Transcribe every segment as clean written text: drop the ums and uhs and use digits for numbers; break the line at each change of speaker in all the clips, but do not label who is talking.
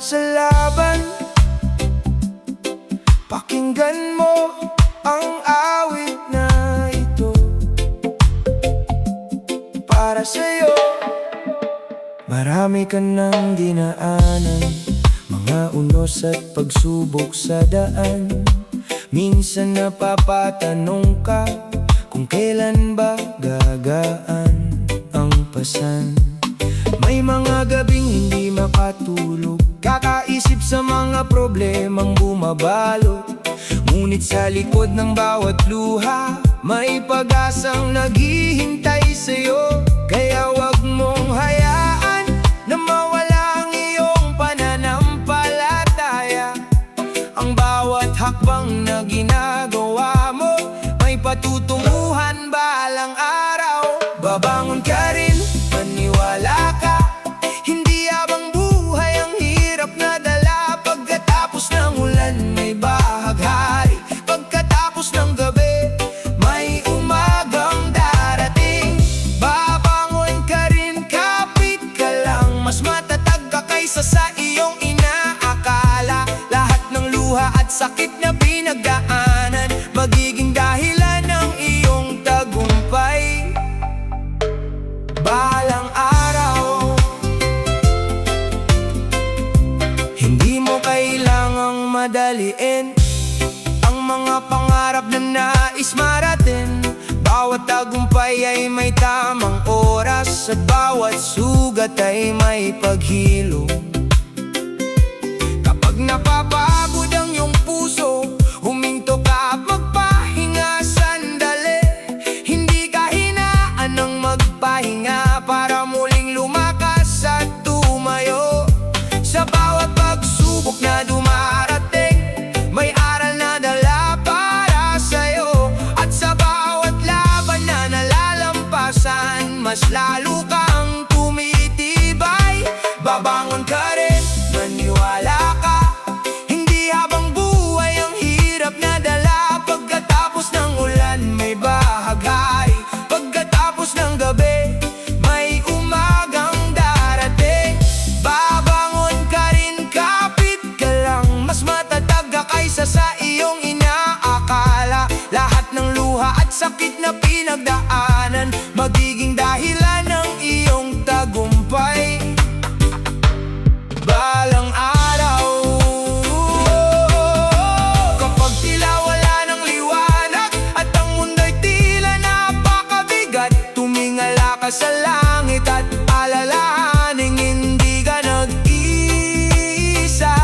sa laban. Pakinggan mo ang awit na ito para sa'yo. Marami ka nang dinaanan, mga unos at pagsubok sa daan. Minsan napapatanong ka kung kailan ba gagaan ang pasan. May mga gabing hindi makatulog, kakaisip sa mga problemang bumabalot. Ngunit sa likod ng bawat luha, may pag-asang naghihintay sa'yo. Kaya wag mong hayaan na mawala ang iyong pananampalataya. Ang bawat hakbang na ginagawa mo, may patutunguhan balang araw. Babangon ka rin, maniwala ka. Hindi habang buhay ang hirap na dala. Pagkatapos ng ulan, may bahaghari. Pagkatapos ng gabi, may umagang darating. Babangon ka rin, kapit ka lang. Mas matatag ka kaysa sa iyong inaakala. Lahat ng luha at sakit na pinagdaanan, magiging dahilan ng iyong tagumpay balang araw. Hindi mo kailangang madaliin ang mga pangarap na nais marating. Bawat tagumpay ay may tamang oras, at bawat sugat ay may paghilom. Kapag napapagod ang iyong puso, huminto ka at magpahinga sandali. Hindi ka hinaan ng magpahinga para muling lumakas at tumayo. Sa bawat pagsubok na dumarating, may aral na dala para sa'yo. At sa bawat laban na nalalampasan, mas lalo kang tumitibay. Babangon ka rin, maniwala ka. Hindi habang buhay ang hirap na dala. Pagkatapos ng ulan, may bahaghari. Pagkatapos ng gabi, may umagang darating. Babangon ka rin, kapit ka lang. Mas matatag ka kaysa sa iyong inaakala. Lahat ng luha at sakit na pinagdaanan, magiging dahilan ng iyong tagumpay balang araw. Kapag tila wala ng liwanag at ang mundo'y tila napakabigat, tumingala ka sa langit at alalahaning hindi ka nag-iisa.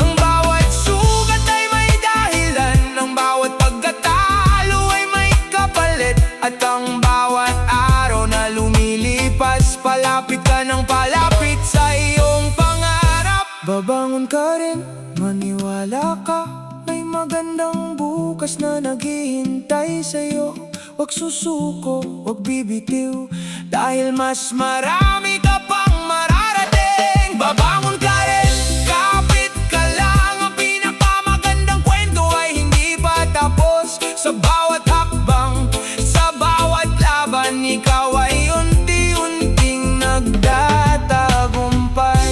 Ang bawat sugat ay may dahilan, ang bawat pagkatalo ay may kapalit. At ang bawat araw na lumilipas, palapit ka ng palapit sa iyong pangarap. Babangon ka rin, maniwala ka. May magandang bukas na naghihintay sa'yo. Huwag susuko, huwag bibitiw, dahil mas marami ka pang mararating. Babangon ka rin, kapit ka lang. Ang pinakamagandang kwento ay hindi pa tapos. Sa bawat hakbang, sa bawat laban, ikaw ay unti-unting nagtatagumpay.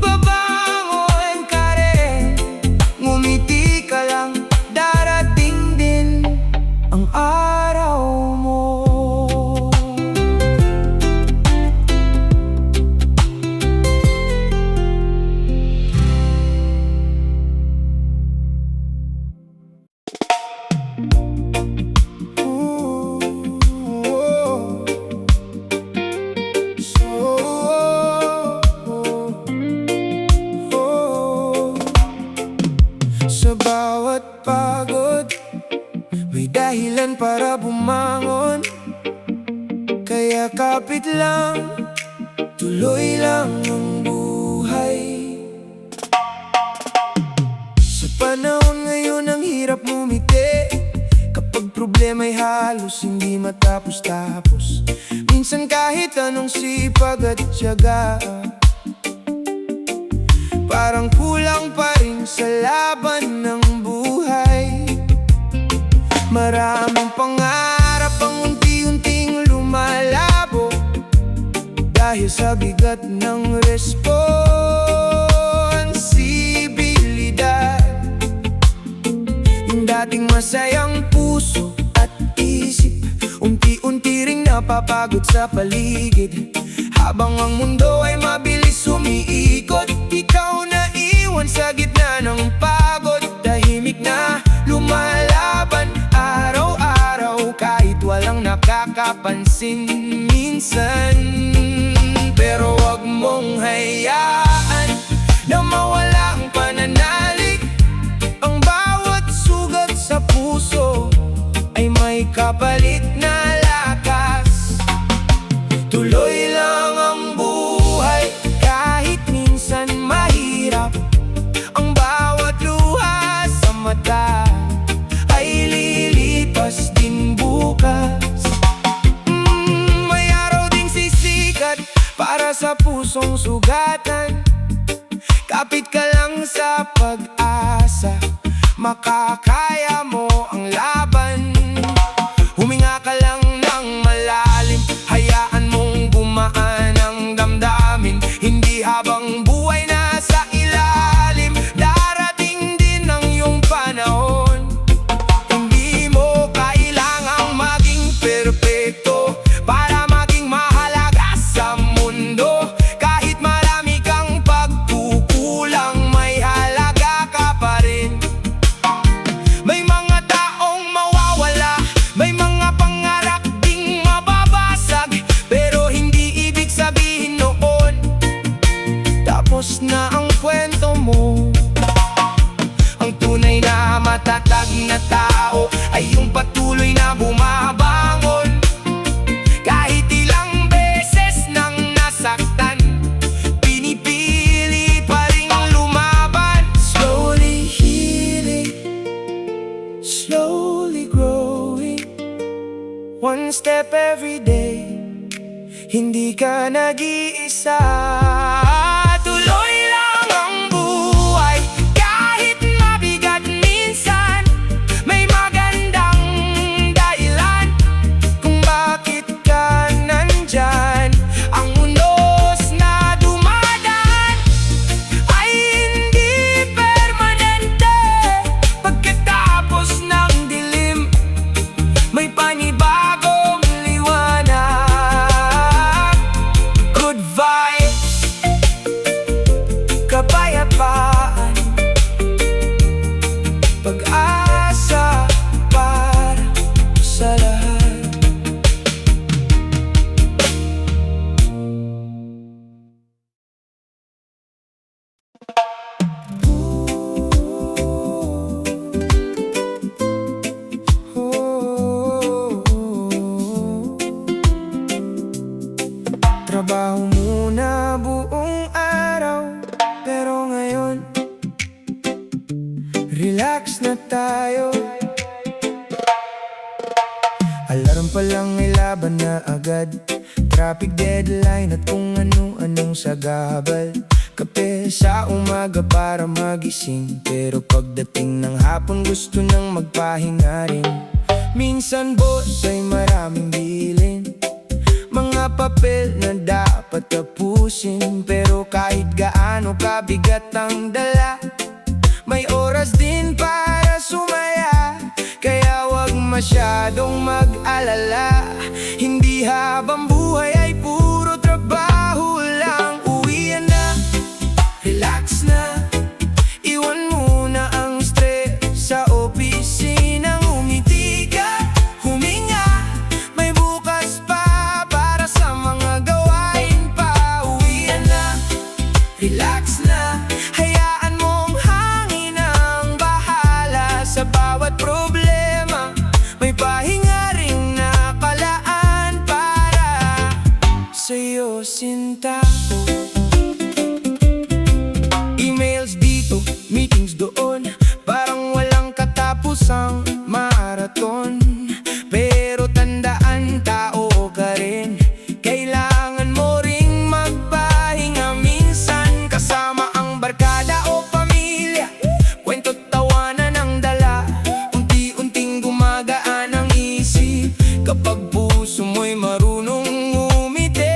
Babangon ka rin, ngumiti ka lang, darating din ang araw mo. Sa bawat pagod, may dahilan para bumangon. Kaya kapit lang, tuloy lang ang buhay. Sa panahon ngayon ang hirap ngumiti, kapag problema'y halos hindi matapos-tapos. Minsan kahit anong sipag at tiyaga, parang kulang pa rin sa laban ng buhay. Maraming pangarap ang unti-unting lumalabo, dahil sa bigat ng responsibilidad. Yung dating masayang puso at isip, unti-unti ring napapagod sa paligid. Habang ang mundo ay mabilis umiikot, ikaw na iwan sa gitna ng pagod. Tahimik na lumalaban araw-araw, kahit walang nakakapansin minsan. Pero wag mong hayaan na mawala ang pananalig. Ang bawat sugat sa puso ay may kapalit na lakas. Tuloy lang ang buhay kahit minsan mahirap. Ang bawat luha sa mata ay lilipas din bukas. May araw ding sisikat para sa pusong sugatan. Kapit ka lang sa pag-asa, makakaya mo ang laban. Huminga ka lang ng malalim, hayaan mong bumaan ang damdamin. Hindi habang buhay nasa ilalim, darating din ang iyong panahon. Hindi mo kailangang maging perpekto para maging mahalaga sa mundo. Kahit marami kang pagkukulang, may halaga ka pa rin. May mga taong mawawala, may mga pangarap ding mababasag, pero hindi ibig sabihin noon tapos na ang kwento mo. Ang tunay na matatag na tao ay yung patuloy na bumabangon. Kahit ilang beses nang nasaktan, pinipili pa ring lumaban. Slowly healing, slowly growing, one step every day. Hindi ka nag-iisa. Tuloy lang ang buhay kahit mabigat minsan. May magandang dahilan kung bakit ka nandyan. Ang unos na dumadaan ay hindi permanente. Pagkatapos ng dilim, may panibagong liwanag. Good vibes, kapayapaan, pag-asa para sa lahat. Trabaho muna buong araw, pero ngayon relax na tayo. Alarm pa lang ay laban na agad, traffic deadline at kung ano-anong sagabal. Kape sa umaga para magising, pero pagdating ng hapon gusto nang magpahinga rin. Minsan boss ay maraming bilin, mga papel na dapat tapusin, pero kahit gaano kabigat ang dala, may oras din para sumaya. Kaya wag masyadong mag-alala, hindi habang buhay ay puro trabaho lang. Uwian na, relax na, iwan muna ang stress sa opisina. Umiti ka, huminga, may bukas pa para sa mga gawain pa. Uwian na, relax na, hayaan mong hangin ang bahala sa bawat problema. May pahinga ring nakalaan para sa'yo, sinta. Emails dito, meetings doon, parang walang katapusang marathon. Pero tandaan, tao ka rin, kailangan mo ring magpahinga minsan. Kasama ang barkada o pamilya, kwento't tawanan ang dala, unti-unting gumagaan ang isip. Kapag puso mo'y marunong umiti,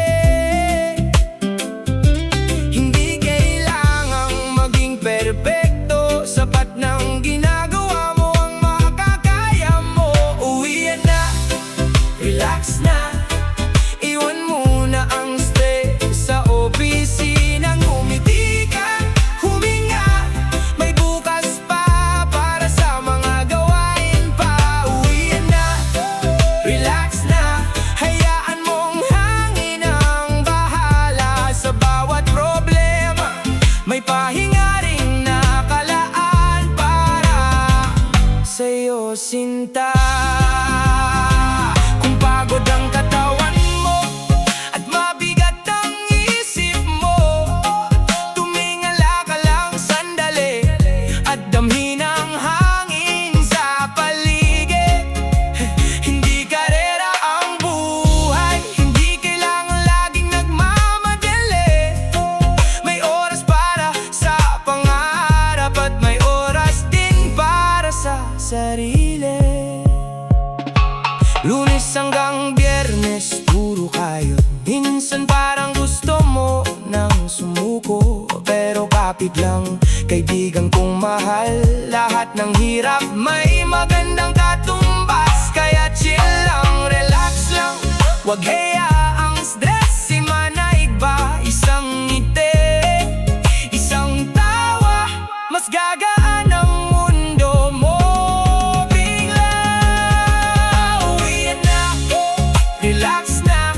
parang gusto mo nang sumuko. Pero kapit lang, kaibigan kong mahal. Lahat ng hirap may magandang katumbas. Kaya chill lang, relax lang, wag hayaang stress. Si Manaig ba, isang ngiti, isang tawa, mas gagaan ang mundo mo. Bigla, uwi na, relax na,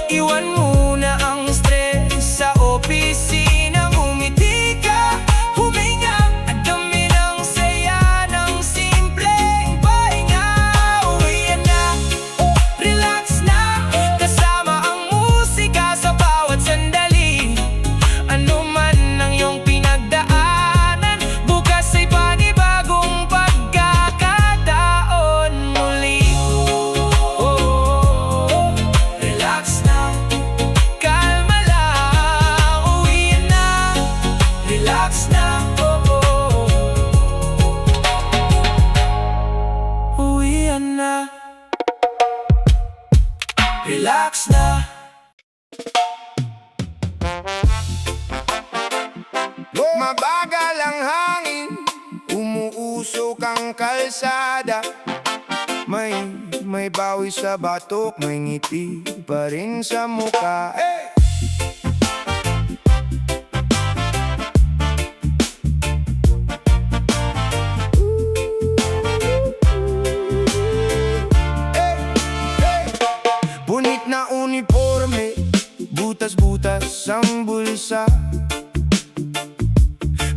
iwan muna ang stress sa opisina. Ngumiti ka, huminga, at dami ng saya ng simpleng pahinga. Uwi na, relax na, kasama ang musika sa bawat sandali. Ano man ang iyong pinagdaanan, bukas ay panibagong pagkakataon muli. Relax na, kalma lang, uwi na, relax na, uwi na, relax na. Mabagal ang hangin, umuusok ang kalsada. May bawi sa batok, may ngiti pa rin sa mukha. Hey! Punit na uniforme, butas-butas ang bulsa.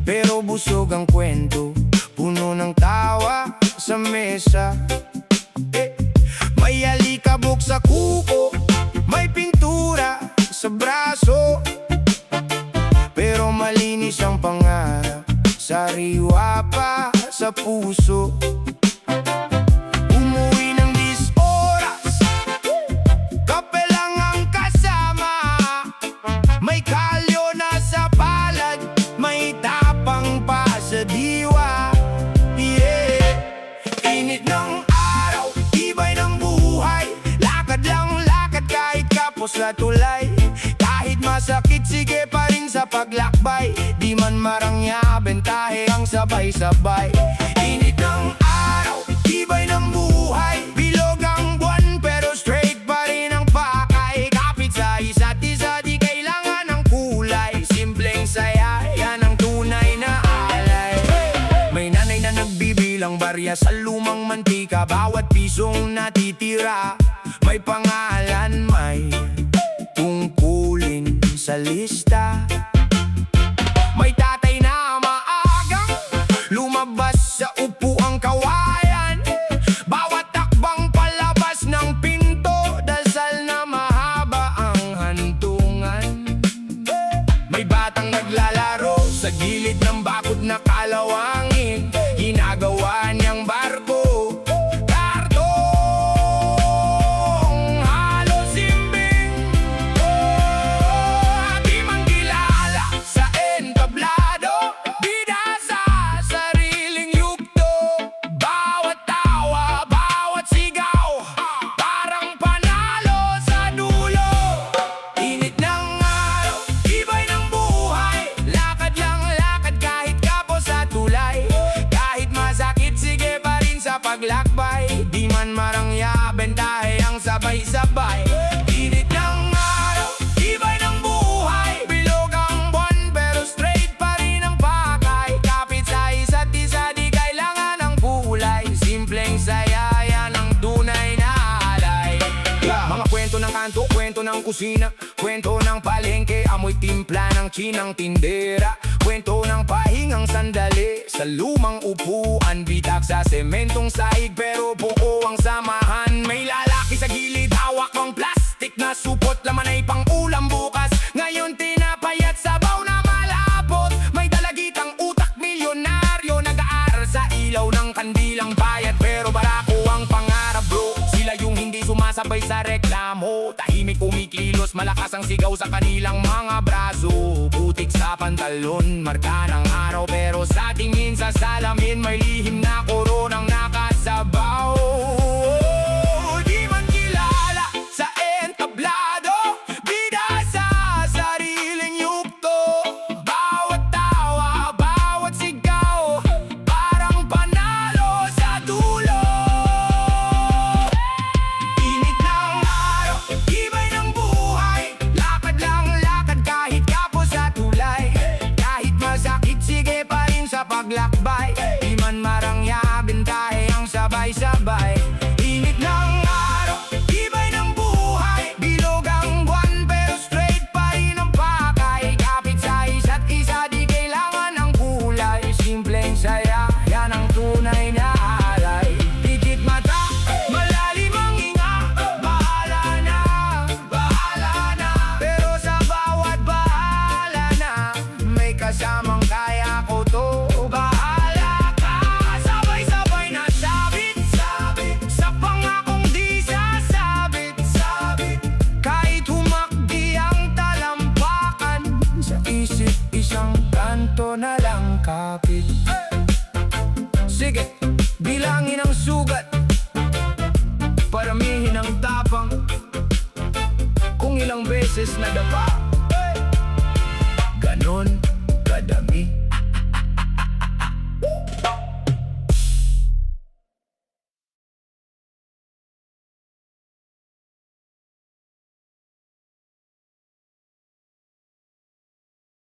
Pero busog ang kwento, puno ng tawa sa mesa. May alikabok sa kuko, may pintura sa braso. Pero malinis ang pangarap, sariwa pa sa puso. Umuwi ng 10 oras, kape lang ang kasama. May kalyo na sa palad, may tapang pa sa diwa. Yeah. Init ng araw, tibay ng buhay. Lakad lang lakad kahit kapos na tulay. Kahit masakit, sige pa rin sa paglakbay. Di man marangya, bentahe ang sabay-sabay. Init ng araw, tibay ng buhay. Bilog ang buwan pero straight pa rin ang pakay. Kapit sa isa't isa, di kailangan ng kulay. Simpleng saya, yan ang tunay na alay. May nanay na nagbibilang barya sa lumang mantika. Bawat pisong natitira may pangalan, may tungkulin sa lista. May tatay na maagang lumabas sa upuang kawayan. Bawat takbang palabas ng pinto, dasal na mahaba ang hantungan. May batang naglalaro sa gilid ng bakod na kalawangin. Ginagawa niyang barko, kartong halos simbing. Di man kilala sa entablado, bida sa sariling yugto. Bawat tawa, bawat sigaw, parang panalo sa dulo. Init ng araw, tibay ng buhay. Lakad lang lakad kahit kapos sa tulay. Kahit masakit, sige pa rin sa paglakbay. Di man marangya, bentahe ang sabay-sabay. Init ng araw, tibay ng buhay. Bilog ang buwan pero straight pa rin ang pakay. Kapit sa isa't isa, di kailangan ng kulay. Simpleng saya, yan ang tunay na alay. Mga kwento ng kanto, kwento ng kusina, kwento ng palengke, amoy timpla ng chinang tindera. Kwento ng pahingang sandali sa lumang upuan. Bitak sa sementong sahig pero buo ang samahan. May lalaki sa gilid, hawak ang plastic na supot. Laman ay pang ulam bukas, ngayon tinapay at sabaw na malapot. May dalagitang utak milyonaryo, nag-aaral sa ilaw ng kandilang bayad. Pero barako ang pangarap bro, sila yung hindi sumasabay sa reklamo. Tahimik kumikilos, malakas ang sigaw sa kanilang mga braso. Putik sa pantalon, marka ng araw. Pero sa tingin sa salamin, may lihim na koronang nakasabaw. Di man kilala sa entablado, bida kapit